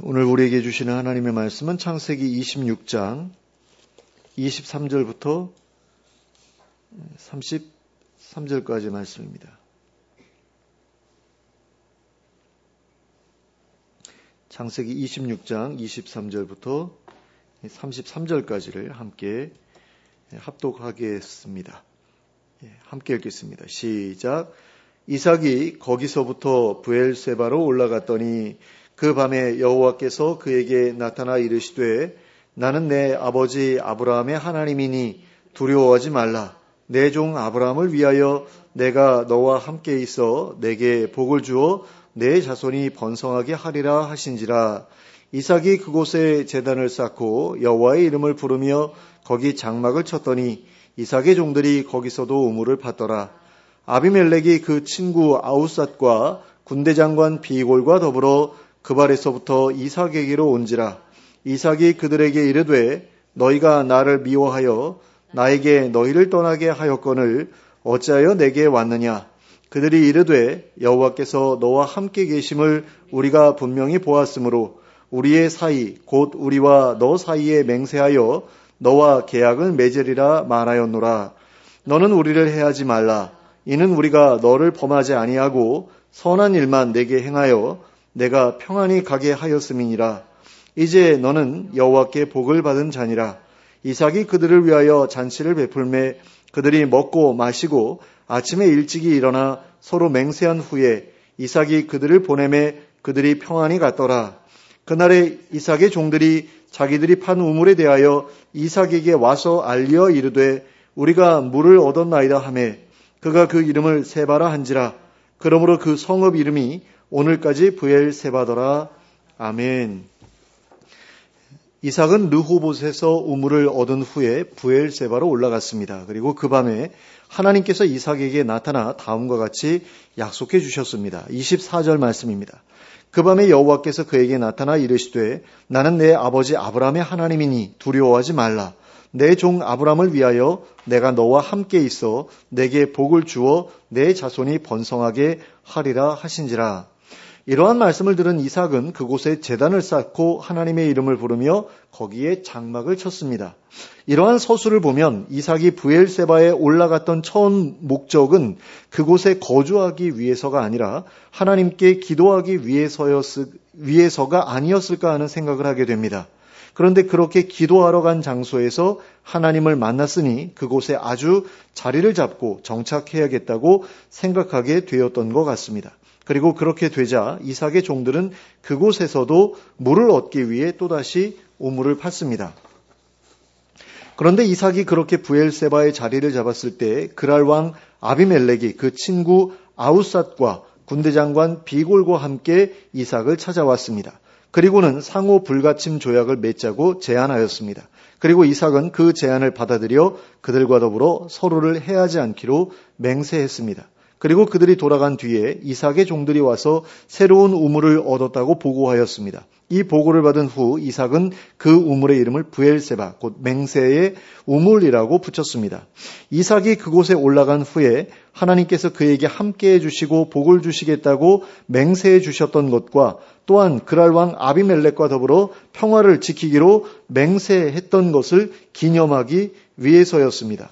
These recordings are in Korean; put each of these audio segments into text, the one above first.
오늘 우리에게 주시는 하나님의 말씀은 창세기 26장 23절부터 33절까지 말씀입니다. 창세기 26장 23절부터 33절까지를 함께 합독하겠습니다. 함께 읽겠습니다. 시작. 이삭이 거기서부터 브엘세바로 올라갔더니 그 밤에 여호와께서 그에게 나타나 이르시되 나는 내 아버지 아브라함의 하나님이니 두려워하지 말라. 내 종 아브라함을 위하여 내가 너와 함께 있어 내게 복을 주어 내 자손이 번성하게 하리라 하신지라. 이삭이 그곳에 제단을 쌓고 여호와의 이름을 부르며 거기 장막을 쳤더니 이삭의 종들이 거기서도 우물을 팠더라. 아비멜렉이 그 친구 아우삿과 군대장관 비골과 더불어 그발에서부터 이삭에게로 온지라. 이삭이 그들에게 이르되 너희가 나를 미워하여 나에게 너희를 떠나게 하였거늘 어찌하여 내게 왔느냐. 그들이 이르되 여호와께서 너와 함께 계심을 우리가 분명히 보았으므로 우리의 사이 곧 우리와 너 사이에 맹세하여 너와 계약을 맺으리라 말하였노라. 너는 우리를 해하지 말라. 이는 우리가 너를 범하지 아니하고 선한 일만 내게 행하여 내가 평안히 가게 하였음이니라. 이제 너는 여호와께 복을 받은 자니라. 이삭이 그들을 위하여 잔치를 베풀매 그들이 먹고 마시고 아침에 일찍이 일어나 서로 맹세한 후에 이삭이 그들을 보내매 그들이 평안히 갔더라. 그날에 이삭의 종들이 자기들이 판 우물에 대하여 이삭에게 와서 알려 이르되 우리가 물을 얻었나이다 하매 그가 그 이름을 세바라 한지라. 그러므로 그 성읍 이름이 오늘까지 브엘세바더라. 아멘. 이삭은 르호봇에서 우물을 얻은 후에 브엘세바로 올라갔습니다. 그리고 그 밤에 하나님께서 이삭에게 나타나 다음과 같이 약속해 주셨습니다. 24절 말씀입니다. 그 밤에 여호와께서 그에게 나타나 이르시되 나는 내 아버지 아브라함의 하나님이니 두려워하지 말라. 내 종 아브라함을 위하여 내가 너와 함께 있어 내게 복을 주어 내 자손이 번성하게 하리라 하신지라. 이러한 말씀을 들은 이삭은 그곳에 제단을 쌓고 하나님의 이름을 부르며 거기에 장막을 쳤습니다. 이러한 서술을 보면 이삭이 브엘세바에 올라갔던 처음 목적은 그곳에 거주하기 위해서가 아니라 하나님께 기도하기 위해서가 아니었을까 하는 생각을 하게 됩니다. 그런데 그렇게 기도하러 간 장소에서 하나님을 만났으니 그곳에 아주 자리를 잡고 정착해야겠다고 생각하게 되었던 것 같습니다. 그리고 그렇게 되자 이삭의 종들은 그곳에서도 물을 얻기 위해 또다시 우물을 팠습니다. 그런데 이삭이 그렇게 브엘세바의 자리를 잡았을 때 그랄 왕 아비멜렉이 그 친구 아우삿과 군대장관 비골과 함께 이삭을 찾아왔습니다. 그리고는 상호 불가침 조약을 맺자고 제안하였습니다. 그리고 이삭은 그 제안을 받아들여 그들과 더불어 서로를 해하지 않기로 맹세했습니다. 그리고 그들이 돌아간 뒤에 이삭의 종들이 와서 새로운 우물을 얻었다고 보고하였습니다. 이 보고를 받은 후 이삭은 그 우물의 이름을 브엘세바, 곧 맹세의 우물이라고 붙였습니다. 이삭이 그곳에 올라간 후에 하나님께서 그에게 함께해 주시고 복을 주시겠다고 맹세해 주셨던 것과 또한 그랄 왕 아비멜렉과 더불어 평화를 지키기로 맹세했던 것을 기념하기 위해서였습니다.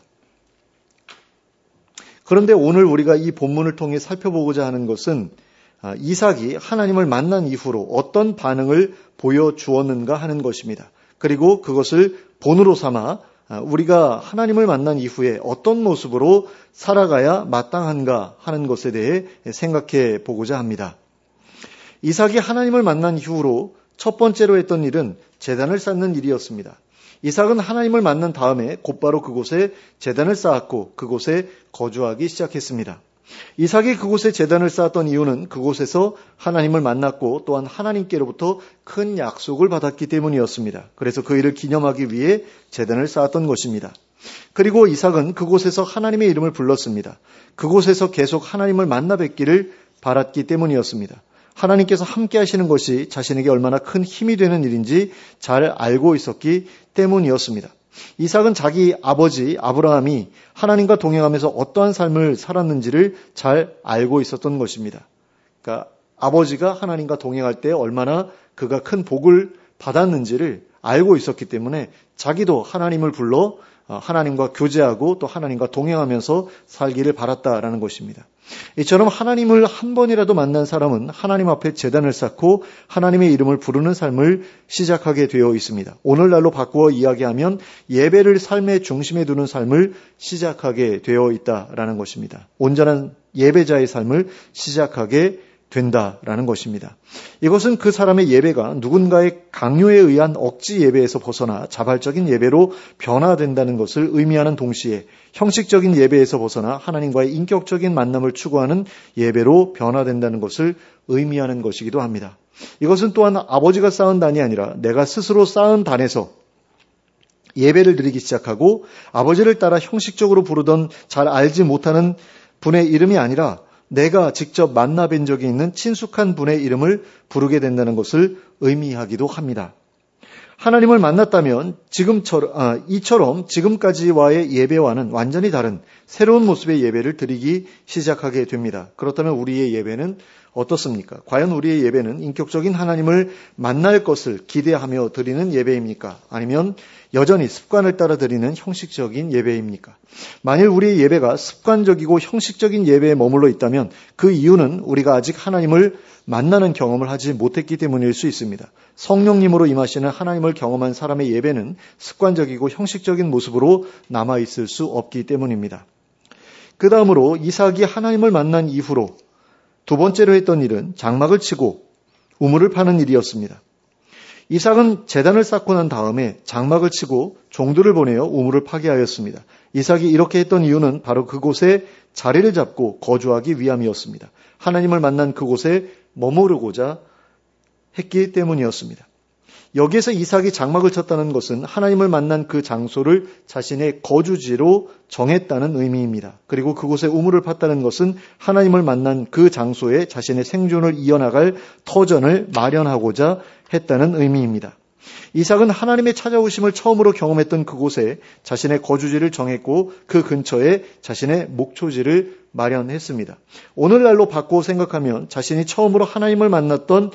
그런데 오늘 우리가 이 본문을 통해 살펴보고자 하는 것은 이삭이 하나님을 만난 이후로 어떤 반응을 보여주었는가 하는 것입니다. 그리고 그것을 본으로 삼아 우리가 하나님을 만난 이후에 어떤 모습으로 살아가야 마땅한가 하는 것에 대해 생각해 보고자 합니다. 이삭이 하나님을 만난 이후로 첫 번째로 했던 일은 제단을 쌓는 일이었습니다. 이삭은 하나님을 만난 다음에 곧바로 그곳에 제단을 쌓았고 그곳에 거주하기 시작했습니다. 이삭이 그곳에 제단을 쌓았던 이유는 그곳에서 하나님을 만났고 또한 하나님께로부터 큰 약속을 받았기 때문이었습니다. 그래서 그 일을 기념하기 위해 제단을 쌓았던 것입니다. 그리고 이삭은 그곳에서 하나님의 이름을 불렀습니다. 그곳에서 계속 하나님을 만나 뵙기를 바랐기 때문이었습니다. 하나님께서 함께 하시는 것이 자신에게 얼마나 큰 힘이 되는 일인지 잘 알고 있었기 때문이었습니다. 이삭은 자기 아버지 아브라함이 하나님과 동행하면서 어떠한 삶을 살았는지를 잘 알고 있었던 것입니다. 그러니까 아버지가 하나님과 동행할 때 얼마나 그가 큰 복을 받았는지를 알고 있었기 때문에 자기도 하나님을 불러 하나님과 교제하고 또 하나님과 동행하면서 살기를 바랐다라는 것입니다. 이처럼 하나님을 한 번이라도 만난 사람은 하나님 앞에 제단을 쌓고 하나님의 이름을 부르는 삶을 시작하게 되어 있습니다. 오늘날로 바꾸어 이야기하면 예배를 삶의 중심에 두는 삶을 시작하게 되어 있다라는 것입니다. 온전한 예배자의 삶을 시작하게 된다라는 것입니다. 이것은 그 사람의 예배가 누군가의 강요에 의한 억지 예배에서 벗어나 자발적인 예배로 변화된다는 것을 의미하는 동시에 형식적인 예배에서 벗어나 하나님과의 인격적인 만남을 추구하는 예배로 변화된다는 것을 의미하는 것이기도 합니다. 이것은 또한 아버지가 쌓은 단이 아니라 내가 스스로 쌓은 단에서 예배를 드리기 시작하고 아버지를 따라 형식적으로 부르던 잘 알지 못하는 분의 이름이 아니라 내가 직접 만나뵌 적이 있는 친숙한 분의 이름을 부르게 된다는 것을 의미하기도 합니다. 하나님을 만났다면 이처럼 지금까지와의 예배와는 완전히 다른 새로운 모습의 예배를 드리기 시작하게 됩니다. 그렇다면 우리의 예배는 어떻습니까? 과연 우리의 예배는 인격적인 하나님을 만날 것을 기대하며 드리는 예배입니까? 아니면 여전히 습관을 따라 드리는 형식적인 예배입니까? 만일 우리의 예배가 습관적이고 형식적인 예배에 머물러 있다면 그 이유는 우리가 아직 하나님을 만나는 경험을 하지 못했기 때문일 수 있습니다. 성령님으로 임하시는 하나님을 경험한 사람의 예배는 습관적이고 형식적인 모습으로 남아있을 수 없기 때문입니다. 그 다음으로 이삭이 하나님을 만난 이후로 두 번째로 했던 일은 장막을 치고 우물을 파는 일이었습니다. 이삭은 제단을 쌓고 난 다음에 장막을 치고 종들을 보내어 우물을 파게 하였습니다. 이삭이 이렇게 했던 이유는 바로 그곳에 자리를 잡고 거주하기 위함이었습니다. 하나님을 만난 그곳에 머무르고자 했기 때문이었습니다. 여기에서 이삭이 장막을 쳤다는 것은 하나님을 만난 그 장소를 자신의 거주지로 정했다는 의미입니다. 그리고 그곳에 우물을 팠다는 것은 하나님을 만난 그 장소에 자신의 생존을 이어나갈 터전을 마련하고자 했다는 의미입니다. 이삭은 하나님의 찾아오심을 처음으로 경험했던 그곳에 자신의 거주지를 정했고 그 근처에 자신의 목초지를 마련했습니다. 오늘날로 바꾸어 생각하면 자신이 처음으로 하나님을 만났던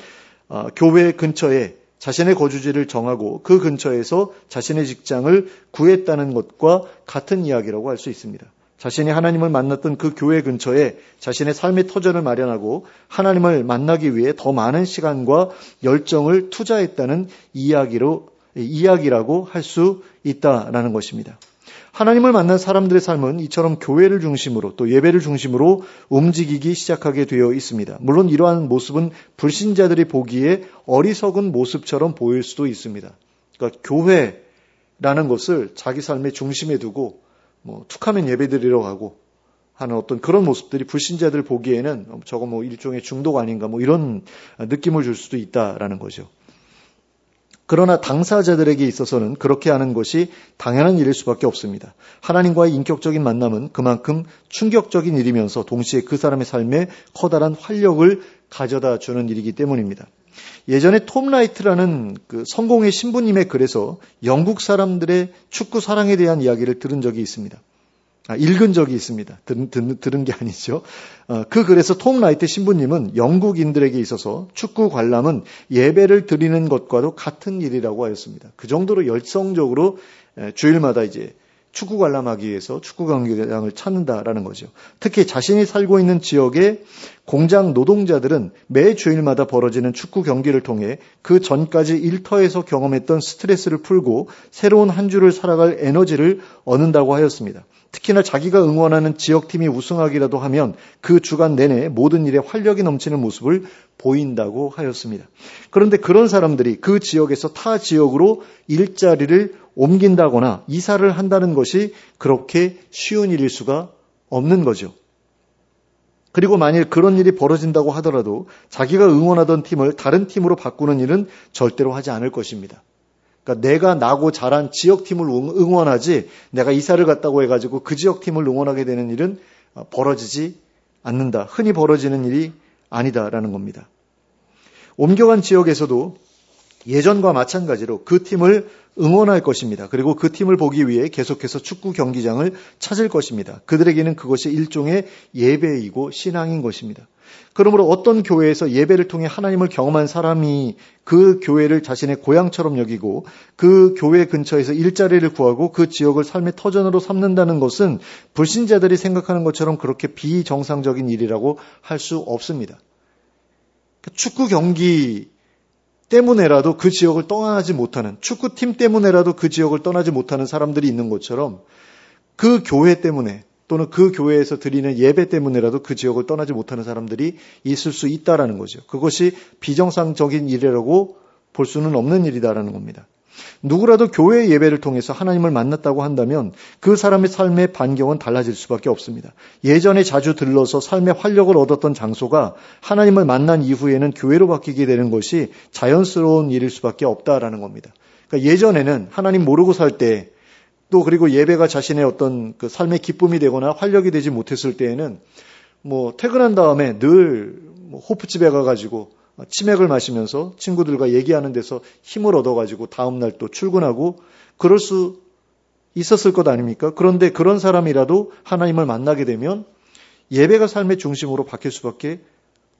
교회 근처에 자신의 거주지를 정하고 그 근처에서 자신의 직장을 구했다는 것과 같은 이야기라고 할 수 있습니다. 자신이 하나님을 만났던 그 교회 근처에 자신의 삶의 터전을 마련하고 하나님을 만나기 위해 더 많은 시간과 열정을 투자했다는 이야기라고 할 수 있다라는 것입니다. 하나님을 만난 사람들의 삶은 이처럼 교회를 중심으로 또 예배를 중심으로 움직이기 시작하게 되어 있습니다. 물론 이러한 모습은 불신자들이 보기에 어리석은 모습처럼 보일 수도 있습니다. 그러니까 교회라는 것을 자기 삶의 중심에 두고 툭하면 예배드리러 가고 하는 어떤 그런 모습들이 불신자들 보기에는 저거 일종의 중독 아닌가 이런 느낌을 줄 수도 있다라는 거죠. 그러나 당사자들에게 있어서는 그렇게 하는 것이 당연한 일일 수밖에 없습니다. 하나님과의 인격적인 만남은 그만큼 충격적인 일이면서 동시에 그 사람의 삶에 커다란 활력을 가져다 주는 일이기 때문입니다. 예전에 톰 라이트라는 그 성공의 신부님의 글에서 영국 사람들의 축구 사랑에 대한 이야기를 들은 적이 있습니다. 읽은 적이 있습니다. 들은 게 아니죠. 그 글에서 톰 라이트 신부님은 영국인들에게 있어서 축구 관람은 예배를 드리는 것과도 같은 일이라고 하였습니다. 그 정도로 열성적으로 주일마다 이제 축구 관람하기 위해서 축구 경기장을 찾는다라는 거죠. 특히 자신이 살고 있는 지역의 공장 노동자들은 매 주일마다 벌어지는 축구 경기를 통해 그 전까지 일터에서 경험했던 스트레스를 풀고 새로운 한 주를 살아갈 에너지를 얻는다고 하였습니다. 특히나 자기가 응원하는 지역팀이 우승하기라도 하면 그 주간 내내 모든 일에 활력이 넘치는 모습을 보인다고 하였습니다. 그런데 그런 사람들이 그 지역에서 타 지역으로 일자리를 옮긴다거나 이사를 한다는 것이 그렇게 쉬운 일일 수가 없는 거죠. 그리고 만일 그런 일이 벌어진다고 하더라도 자기가 응원하던 팀을 다른 팀으로 바꾸는 일은 절대로 하지 않을 것입니다. 그러니까 내가 나고 자란 지역팀을 응원하지 내가 이사를 갔다고 해가지고 그 지역팀을 응원하게 되는 일은 벌어지지 않는다. 흔히 벌어지는 일이 아니다라는 겁니다. 옮겨간 지역에서도 예전과 마찬가지로 그 팀을 응원할 것입니다. 그리고 그 팀을 보기 위해 계속해서 축구 경기장을 찾을 것입니다. 그들에게는 그것이 일종의 예배이고 신앙인 것입니다. 그러므로 어떤 교회에서 예배를 통해 하나님을 경험한 사람이 그 교회를 자신의 고향처럼 여기고 그 교회 근처에서 일자리를 구하고 그 지역을 삶의 터전으로 삼는다는 것은 불신자들이 생각하는 것처럼 그렇게 비정상적인 일이라고 할 수 없습니다. 축구 경기 때문에라도 그 지역을 떠나지 못하는, 축구팀 때문에라도 그 지역을 떠나지 못하는 사람들이 있는 것처럼 그 교회 때문에 또는 그 교회에서 드리는 예배 때문에라도 그 지역을 떠나지 못하는 사람들이 있을 수 있다라는 거죠. 그것이 비정상적인 일이라고 볼 수는 없는 일이다라는 겁니다. 누구라도 교회의 예배를 통해서 하나님을 만났다고 한다면 그 사람의 삶의 반경은 달라질 수밖에 없습니다. 예전에 자주 들러서 삶의 활력을 얻었던 장소가 하나님을 만난 이후에는 교회로 바뀌게 되는 것이 자연스러운 일일 수밖에 없다라는 겁니다. 그러니까 예전에는 하나님 모르고 살 때 또 그리고 예배가 자신의 어떤 그 삶의 기쁨이 되거나 활력이 되지 못했을 때에는 퇴근한 다음에 늘 호프집에 가가지고 치맥을 마시면서 친구들과 얘기하는 데서 힘을 얻어가지고 다음날 또 출근하고 그럴 수 있었을 것 아닙니까? 그런데 그런 사람이라도 하나님을 만나게 되면 예배가 삶의 중심으로 바뀔 수밖에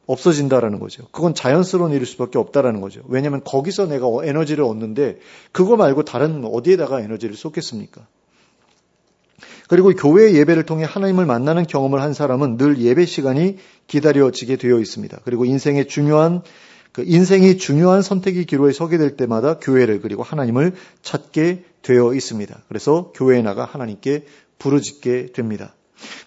없어진다라는 거죠. 그건 자연스러운 일일 수밖에 없다라는 거죠. 왜냐하면 거기서 내가 에너지를 얻는데 그거 말고 다른 어디에다가 에너지를 쏟겠습니까? 그리고 교회의 예배를 통해 하나님을 만나는 경험을 한 사람은 늘 예배 시간이 기다려지게 되어 있습니다. 그리고 인생이 중요한 선택의 기로에 서게 될 때마다 교회를 그리고 하나님을 찾게 되어 있습니다. 그래서 교회에 나가 하나님께 부르짖게 됩니다.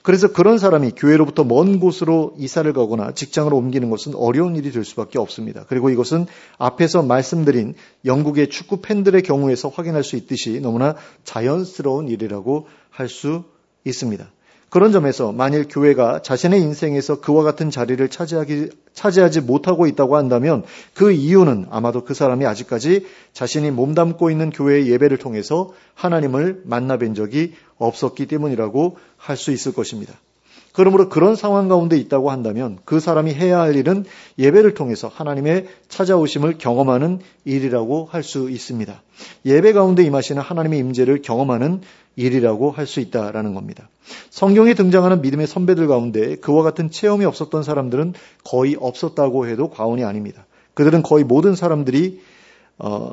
그래서 그런 사람이 교회로부터 먼 곳으로 이사를 가거나 직장을 옮기는 것은 어려운 일이 될 수밖에 없습니다. 그리고 이것은 앞에서 말씀드린 영국의 축구 팬들의 경우에서 확인할 수 있듯이 너무나 자연스러운 일이라고 할 수 있습니다. 그런 점에서 만일 교회가 자신의 인생에서 그와 같은 자리를 차지하지 못하고 있다고 한다면 그 이유는 아마도 그 사람이 아직까지 자신이 몸담고 있는 교회의 예배를 통해서 하나님을 만나뵌 적이 없었기 때문이라고 할 수 있을 것입니다. 그러므로 그런 상황 가운데 있다고 한다면 그 사람이 해야 할 일은 예배를 통해서 하나님의 찾아오심을 경험하는 일이라고 할 수 있습니다. 예배 가운데 임하시는 하나님의 임재를 경험하는 일이라고 할 수 있다라는 겁니다. 성경에 등장하는 믿음의 선배들 가운데 그와 같은 체험이 없었던 사람들은 거의 없었다고 해도 과언이 아닙니다. 그들은 거의 모든 사람들이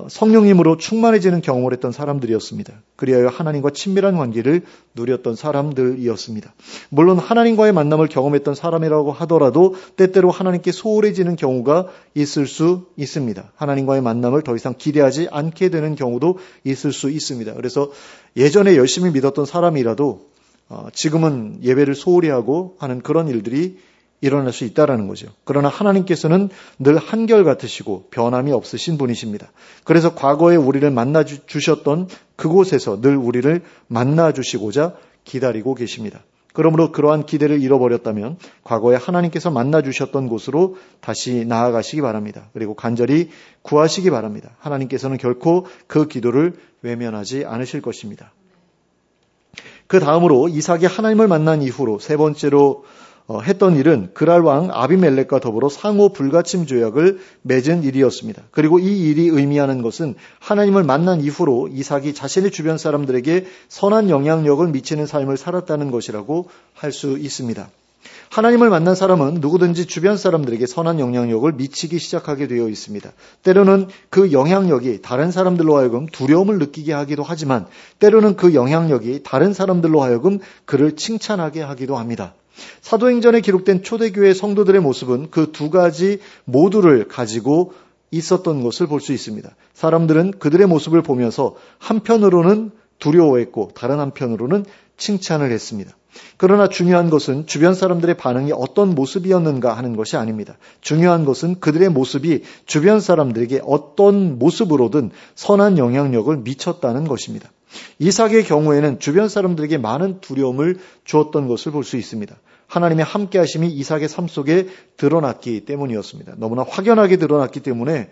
성령님으로 충만해지는 경험을 했던 사람들이었습니다. 그리하여 하나님과 친밀한 관계를 누렸던 사람들이었습니다. 물론 하나님과의 만남을 경험했던 사람이라고 하더라도 때때로 하나님께 소홀해지는 경우가 있을 수 있습니다. 하나님과의 만남을 더 이상 기대하지 않게 되는 경우도 있을 수 있습니다. 그래서 예전에 열심히 믿었던 사람이라도 지금은 예배를 소홀히 하고 하는 그런 일들이 일어날 수 있다는 거죠. 그러나 하나님께서는 늘 한결같으시고 변함이 없으신 분이십니다. 그래서 과거에 우리를 만나주셨던 그곳에서 늘 우리를 만나주시고자 기다리고 계십니다. 그러므로 그러한 기대를 잃어버렸다면 과거에 하나님께서 만나주셨던 곳으로 다시 나아가시기 바랍니다. 그리고 간절히 구하시기 바랍니다. 하나님께서는 결코 그 기도를 외면하지 않으실 것입니다. 그 다음으로 이삭이 하나님을 만난 이후로 세 번째로 했던 일은 그랄 왕 아비멜렉과 더불어 상호 불가침 조약을 맺은 일이었습니다. 그리고 이 일이 의미하는 것은 하나님을 만난 이후로 이삭이 자신의 주변 사람들에게 선한 영향력을 미치는 삶을 살았다는 것이라고 할 수 있습니다. 하나님을 만난 사람은 누구든지 주변 사람들에게 선한 영향력을 미치기 시작하게 되어 있습니다. 때로는 그 영향력이 다른 사람들로 하여금 두려움을 느끼게 하기도 하지만 때로는 그 영향력이 다른 사람들로 하여금 그를 칭찬하게 하기도 합니다. 사도행전에 기록된 초대교회 성도들의 모습은 그 두 가지 모두를 가지고 있었던 것을 볼 수 있습니다. 사람들은 그들의 모습을 보면서 한편으로는 두려워했고 다른 한편으로는 칭찬을 했습니다. 그러나 중요한 것은 주변 사람들의 반응이 어떤 모습이었는가 하는 것이 아닙니다. 중요한 것은 그들의 모습이 주변 사람들에게 어떤 모습으로든 선한 영향력을 미쳤다는 것입니다. 이삭의 경우에는 주변 사람들에게 많은 두려움을 주었던 것을 볼 수 있습니다. 하나님의 함께하심이 이삭의 삶 속에 드러났기 때문이었습니다. 너무나 확연하게 드러났기 때문에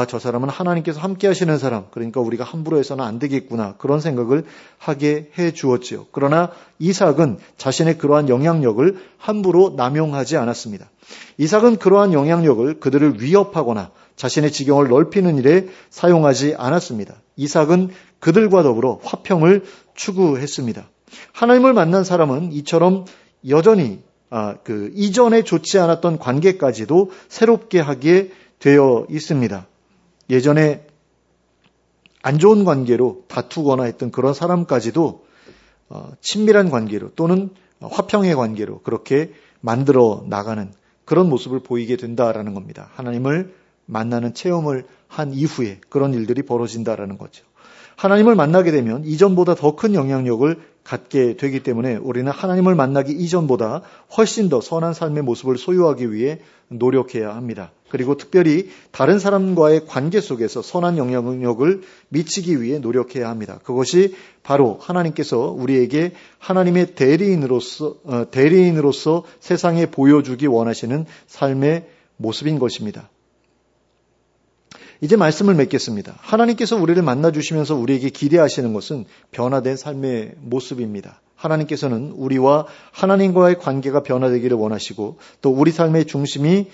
저 사람은 하나님께서 함께하시는 사람, 그러니까 우리가 함부로 해서는 안 되겠구나 그런 생각을 하게 해 주었지요. 그러나 이삭은 자신의 그러한 영향력을 함부로 남용하지 않았습니다. 이삭은 그러한 영향력을 그들을 위협하거나 자신의 지경을 넓히는 일에 사용하지 않았습니다. 이삭은 그들과 더불어 화평을 추구했습니다. 하나님을 만난 사람은 이처럼 여전히 이전에 좋지 않았던 관계까지도 새롭게 하게 되어 있습니다. 예전에 안 좋은 관계로 다투거나 했던 그런 사람까지도 친밀한 관계로 또는 화평의 관계로 그렇게 만들어 나가는 그런 모습을 보이게 된다라는 겁니다. 하나님을 만나는 체험을 한 이후에 그런 일들이 벌어진다라는 거죠. 하나님을 만나게 되면 이전보다 더 큰 영향력을 갖게 되기 때문에 우리는 하나님을 만나기 이전보다 훨씬 더 선한 삶의 모습을 소유하기 위해 노력해야 합니다. 그리고 특별히 다른 사람과의 관계 속에서 선한 영향력을 미치기 위해 노력해야 합니다. 그것이 바로 하나님께서 우리에게 하나님의 대리인으로서 세상에 보여주기 원하시는 삶의 모습인 것입니다. 이제 말씀을 맺겠습니다. 하나님께서 우리를 만나주시면서 우리에게 기대하시는 것은 변화된 삶의 모습입니다. 하나님께서는 우리와 하나님과의 관계가 변화되기를 원하시고 또 우리 삶의 중심이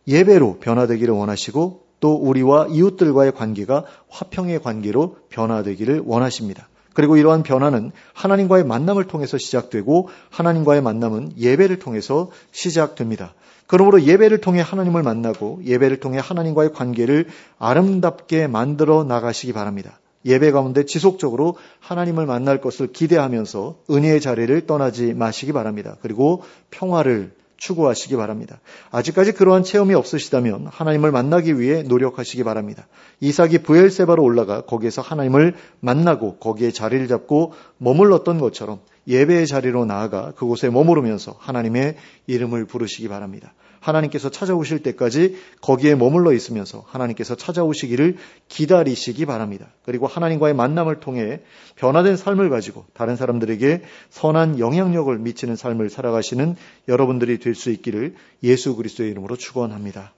예배로 변화되기를 원하시고 또 우리와 이웃들과의 관계가 화평의 관계로 변화되기를 원하십니다. 그리고 이러한 변화는 하나님과의 만남을 통해서 시작되고 하나님과의 만남은 예배를 통해서 시작됩니다. 그러므로 예배를 통해 하나님을 만나고 예배를 통해 하나님과의 관계를 아름답게 만들어 나가시기 바랍니다. 예배 가운데 지속적으로 하나님을 만날 것을 기대하면서 은혜의 자리를 떠나지 마시기 바랍니다. 그리고 평화를 추구하시기 바랍니다. 아직까지 그러한 체험이 없으시다면 하나님을 만나기 위해 노력하시기 바랍니다. 이삭이 브엘세바로 올라가 거기에서 하나님을 만나고 거기에 자리를 잡고 머물렀던 것처럼 예배의 자리로 나아가 그곳에 머무르면서 하나님의 이름을 부르시기 바랍니다. 하나님께서 찾아오실 때까지 거기에 머물러 있으면서 하나님께서 찾아오시기를 기다리시기 바랍니다. 그리고 하나님과의 만남을 통해 변화된 삶을 가지고 다른 사람들에게 선한 영향력을 미치는 삶을 살아가시는 여러분들이 될 수 있기를 예수 그리스도의 이름으로 축원합니다.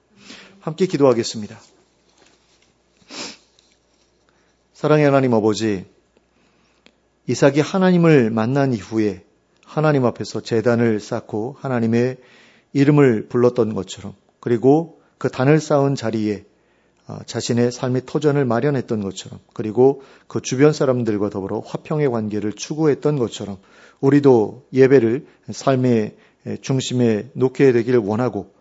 함께 기도하겠습니다. 사랑의 하나님 아버지, 이삭이 하나님을 만난 이후에 하나님 앞에서 제단을 쌓고 하나님의 이름을 불렀던 것처럼 그리고 그 단을 쌓은 자리에 자신의 삶의 터전을 마련했던 것처럼 그리고 그 주변 사람들과 더불어 화평의 관계를 추구했던 것처럼 우리도 예배를 삶의 중심에 놓게 되기를 원하고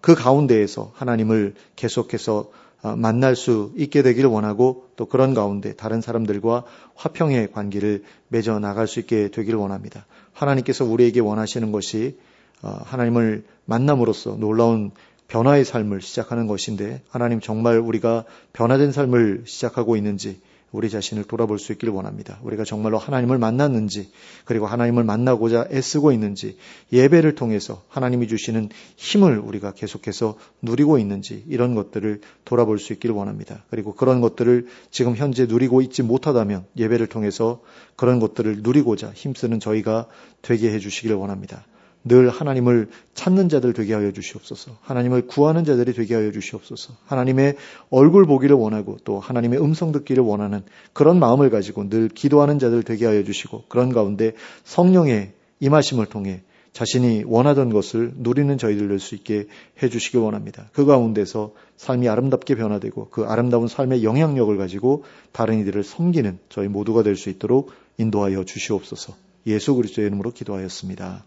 그 가운데에서 하나님을 계속해서 만날 수 있게 되기를 원하고 또 그런 가운데 다른 사람들과 화평의 관계를 맺어 나갈 수 있게 되기를 원합니다. 하나님께서 우리에게 원하시는 것이 하나님을 만남으로써 놀라운 변화의 삶을 시작하는 것인데 하나님 정말 우리가 변화된 삶을 시작하고 있는지 우리 자신을 돌아볼 수 있기를 원합니다. 우리가 정말로 하나님을 만났는지 그리고 하나님을 만나고자 애쓰고 있는지 예배를 통해서 하나님이 주시는 힘을 우리가 계속해서 누리고 있는지 이런 것들을 돌아볼 수 있기를 원합니다. 그리고 그런 것들을 지금 현재 누리고 있지 못하다면 예배를 통해서 그런 것들을 누리고자 힘쓰는 저희가 되게 해주시기를 원합니다. 늘 하나님을 찾는 자들 되게 하여 주시옵소서. 하나님을 구하는 자들이 되게 하여 주시옵소서. 하나님의 얼굴 보기를 원하고 또 하나님의 음성 듣기를 원하는 그런 마음을 가지고 늘 기도하는 자들 되게 하여 주시고 그런 가운데 성령의 임하심을 통해 자신이 원하던 것을 누리는 저희들 될 수 있게 해주시길 원합니다. 그 가운데서 삶이 아름답게 변화되고 그 아름다운 삶의 영향력을 가지고 다른 이들을 섬기는 저희 모두가 될 수 있도록 인도하여 주시옵소서. 예수 그리스도의 이름으로 기도하였습니다.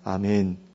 아멘.